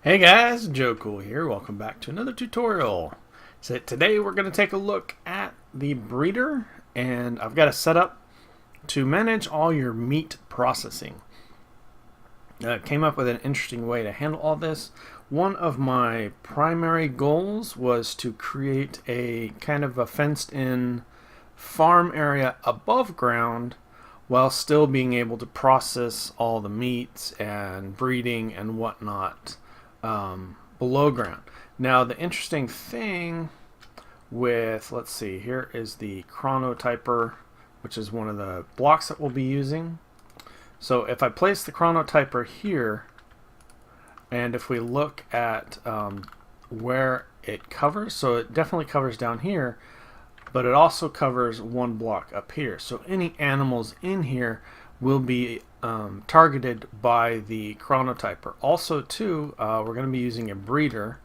Hey guys, Joe Cool here. Welcome back to another tutorial. So today we're going to take a look at the breeder, and I've got a setup to manage all your meat processing. Came up with an interesting way to handle all this. One of my primary goals was to create a kind of a fenced-in farm area above ground while still being able to process all the meats and breeding and whatnot below ground. Now the interesting thing with, let's see, here is the chronotyper, which is one of the blocks that we'll be using. So if I place the chronotyper here, and if we look at where it covers, so it definitely covers down here, but it also covers one block up here. So any animals in here will be targeted by the chronotyper. Also too, we're going to be using a breeder,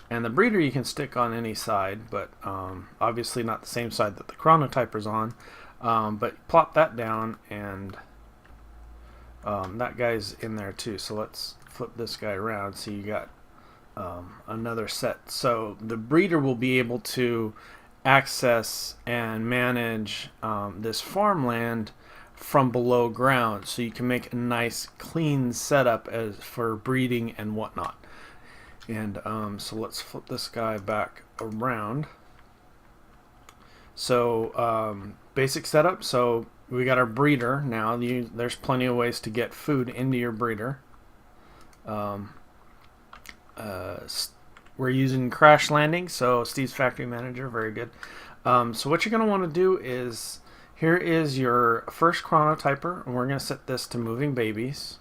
and the breeder you can stick on any side, but obviously not the same side that the chronotyper's on. But plop that down, and that guy's in there too. So let's flip this guy around so you got another set. So the breeder will be able to access and manage this farmland from below ground, so you can make a nice clean setup as for breeding and whatnot. And so let's flip this guy back around. So basic setup. So we got our breeder now. There's plenty of ways to get food into your breeder. We're using crash landing, so Steve's factory manager, very good. So what you're going to want to do is, here is your first chronotyper, and we're going to set this to moving babies.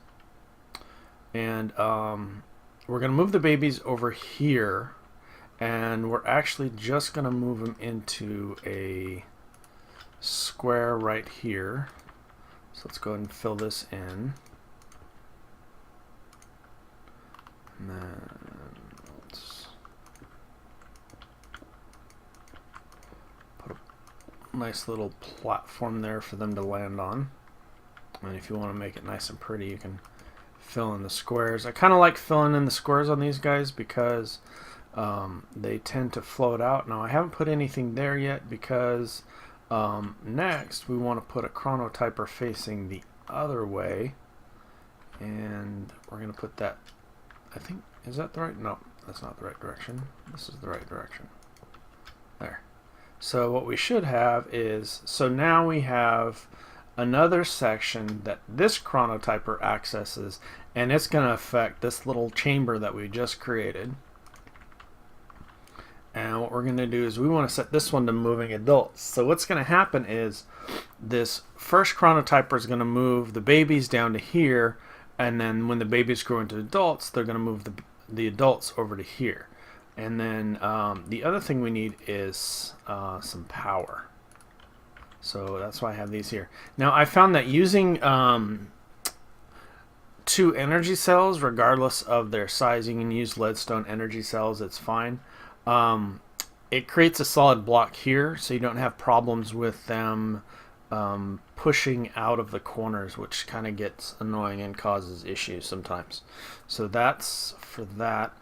And we're going to move the babies over here, and we're actually just going to move them into a square right here. So let's go ahead and fill this in. And then let's put a nice little platform there for them to land on. And if you want to make it nice and pretty, you can fill in the squares. I kind of like filling in the squares on these guys because they tend to float out. Now I haven't put anything there yet because next we want to put a chronotyper facing the other way, and we're going to put that, I think, is that the right? No, that's not the right direction. This is the right direction. There. So what we should have is, so now we have another section that this chronotyper accesses, and it's going to affect this little chamber that we just created. And what we're going to do is we want to set this one to moving adults. So what's going to happen is this first chronotyper is going to move the babies down to here, and then when the babies grow into adults, they're going to move the adults over to here. And then the other thing we need is some power. So that's why I have these here. Now I found that using 2 energy cells, regardless of their size, you can use leadstone energy cells, it's fine. It creates a solid block here, so you don't have problems with them pushing out of the corners, which kind of gets annoying and causes issues sometimes. So that's for that.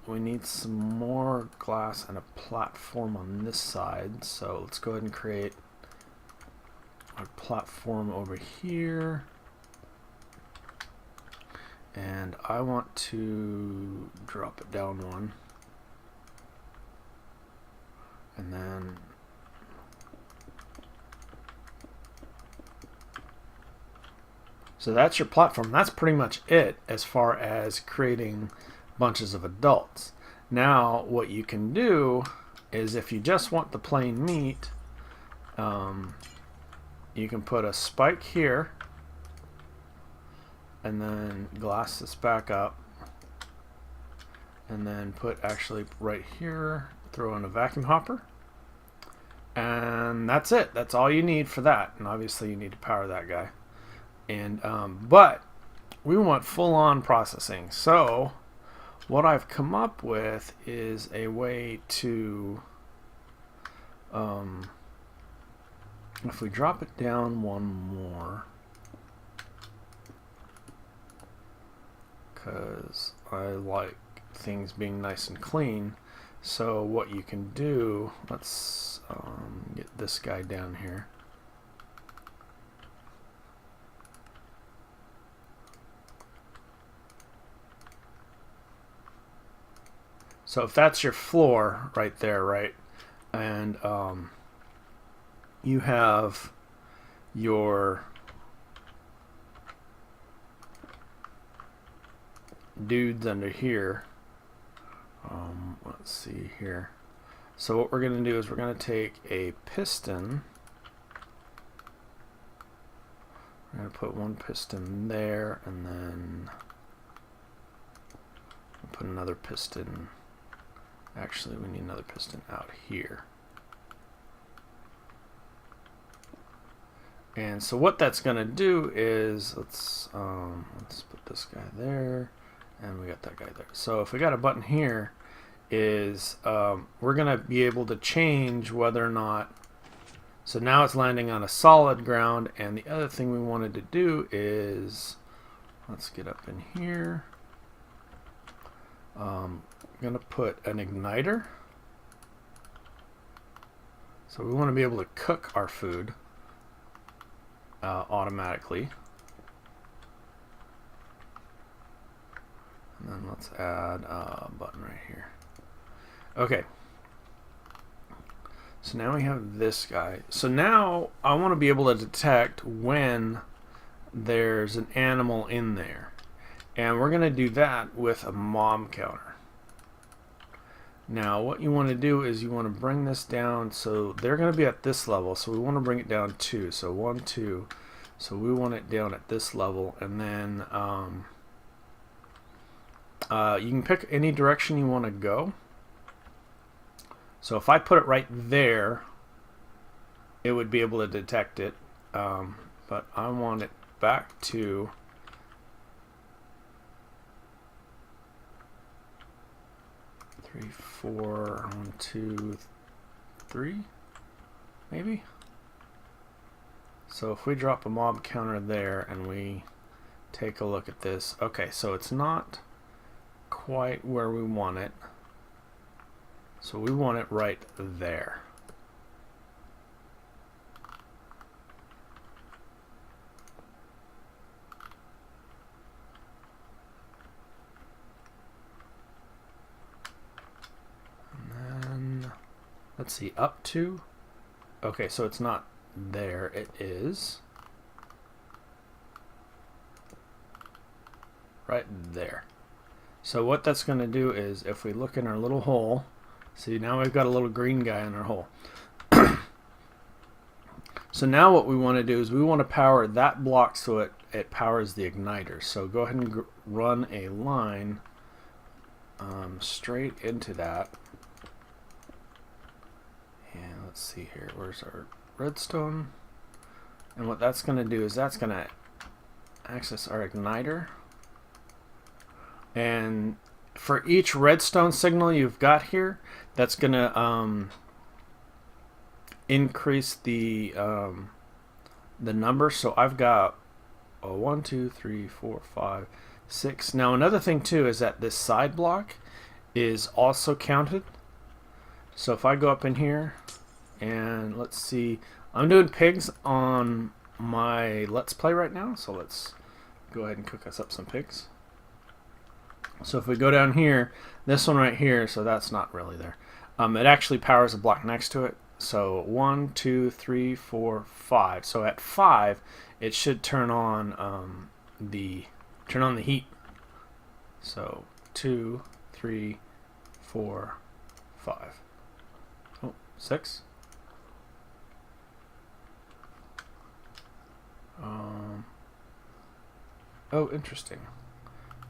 We need some more glass and a platform on this side, so let's go ahead and create our platform over here. And I want to drop it down one. And then so that's your platform. That's pretty much it as far as creating bunches of adults. Now what you can do is, if you just want the plain meat, you can put a spike here and then glass this back up, and then put actually right here, throw in a vacuum hopper, and that's it. That's all you need for that. And obviously you need to power that guy. And but we want full-on processing. So what I've come up with is a way to if we drop it down one more, because I like things being nice and clean. So what you can do, let's get this guy down here. So if that's your floor right there, right, and you have your dudes under here. Let's see here. So what we're going to do is we're going to take a piston. We're going to put one piston there, and then put another piston. Actually, we need another piston out here. And so what that's going to do is, let's put this guy there, and we got that guy there. So if we got a button here, is we're going to be able to change whether or not, so now it's landing on a solid ground. And the other thing we wanted to do is, let's get up in here. I'm going to put an igniter. So we want to be able to cook our food automatically. And then let's add a button right here. Okay. So now we have this guy. So now I want to be able to detect when there's an animal in there. And we're going to do that with a mob counter. Now what you want to do is you want to bring this down, so they're going to be at this level, so we want to bring it down 2. So 1, 2. So we want it down at this level, and then you can pick any direction you want to go. So if I put it right there, it would be able to detect it, but I want it back to 3, 4, 1, 2, 3, maybe. So if we drop a mob counter there and we take a look at this, okay, so it's not quite where we want it. So we want it right there. And then, let's see, up to, okay, so it's not there, it is right there. So what that's going to do is, if we look in our little hole, see, now we've got a little green guy in our hole. So now what we want to do is we want to power that block so it powers the igniter. So go ahead and run a line straight into that. And let's see here, where's our redstone? And what that's going to do is that's going to access our igniter. And for each redstone signal you've got here, that's going to increase the number. So I've got 1, 2, 3, 4, 5, 6. Now another thing too is that this side block is also counted. So if I go up in here and let's see, I'm doing pigs on my Let's Play right now, so let's go ahead and cook us up some pigs. So if we go down here, this one right here, so that's not really there. It actually powers a block next to it. So 1, 2, 3, 4, 5. So at 5, it should turn on the heat. So 2, 3, 4, 5. Oh, 6. Oh, interesting.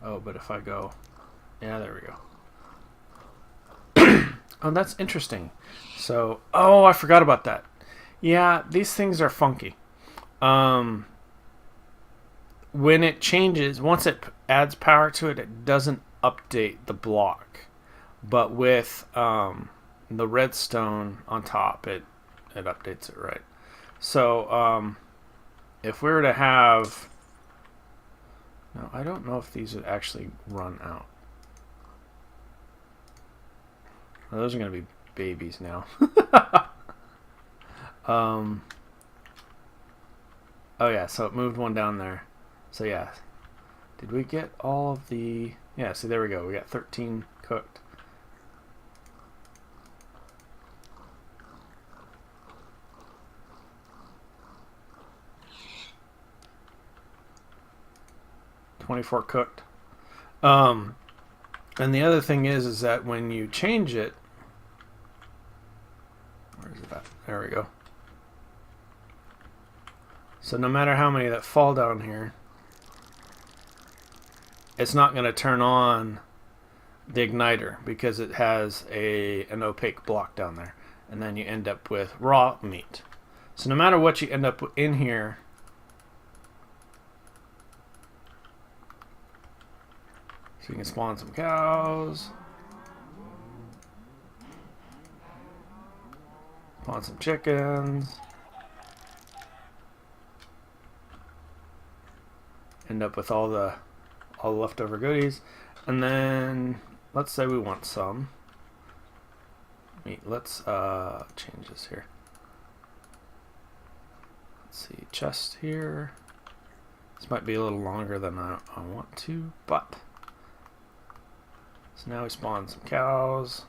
Oh, but if I go, yeah, there we go. Oh, that's interesting. So, oh, I forgot about that. Yeah, these things are funky. When it changes, once it adds power to it, it doesn't update the block. But with the redstone on top, it updates it right. So, if we were to have Now, I don't know if these would actually run out. Well, those are going to be babies now. Oh yeah, so it moved one down there. So yeah, did we get all of the... Yeah, see, there we go. We got 13 cooked. $24 cooked. And the other thing is that when you change it, where is it at? There we go. So no matter how many that fall down here, it's not going to turn on the igniter because it has an opaque block down there, and then you end up with raw meat. So no matter what you end up in here, so you can spawn some cows, spawn some chickens, end up with all the leftover goodies, and then let's say we want some meat. Let's change this here. Let's see, chest here. This might be a little longer than I want to, but so now we spawn some cows.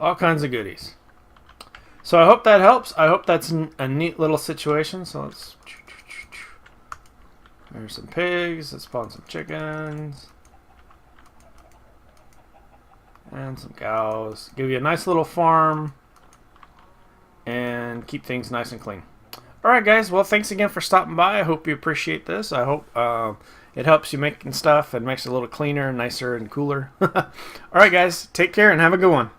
All kinds of goodies. So I hope that helps. I hope that's a neat little situation. So let's... There's some pigs. Let's spawn some chickens. And some cows. Give you a nice little farm. And keep things nice and clean. Alright guys, well thanks again for stopping by. I hope you appreciate this. I hope it helps you making stuff and makes it a little cleaner, nicer, and cooler. Alright guys, take care and have a good one.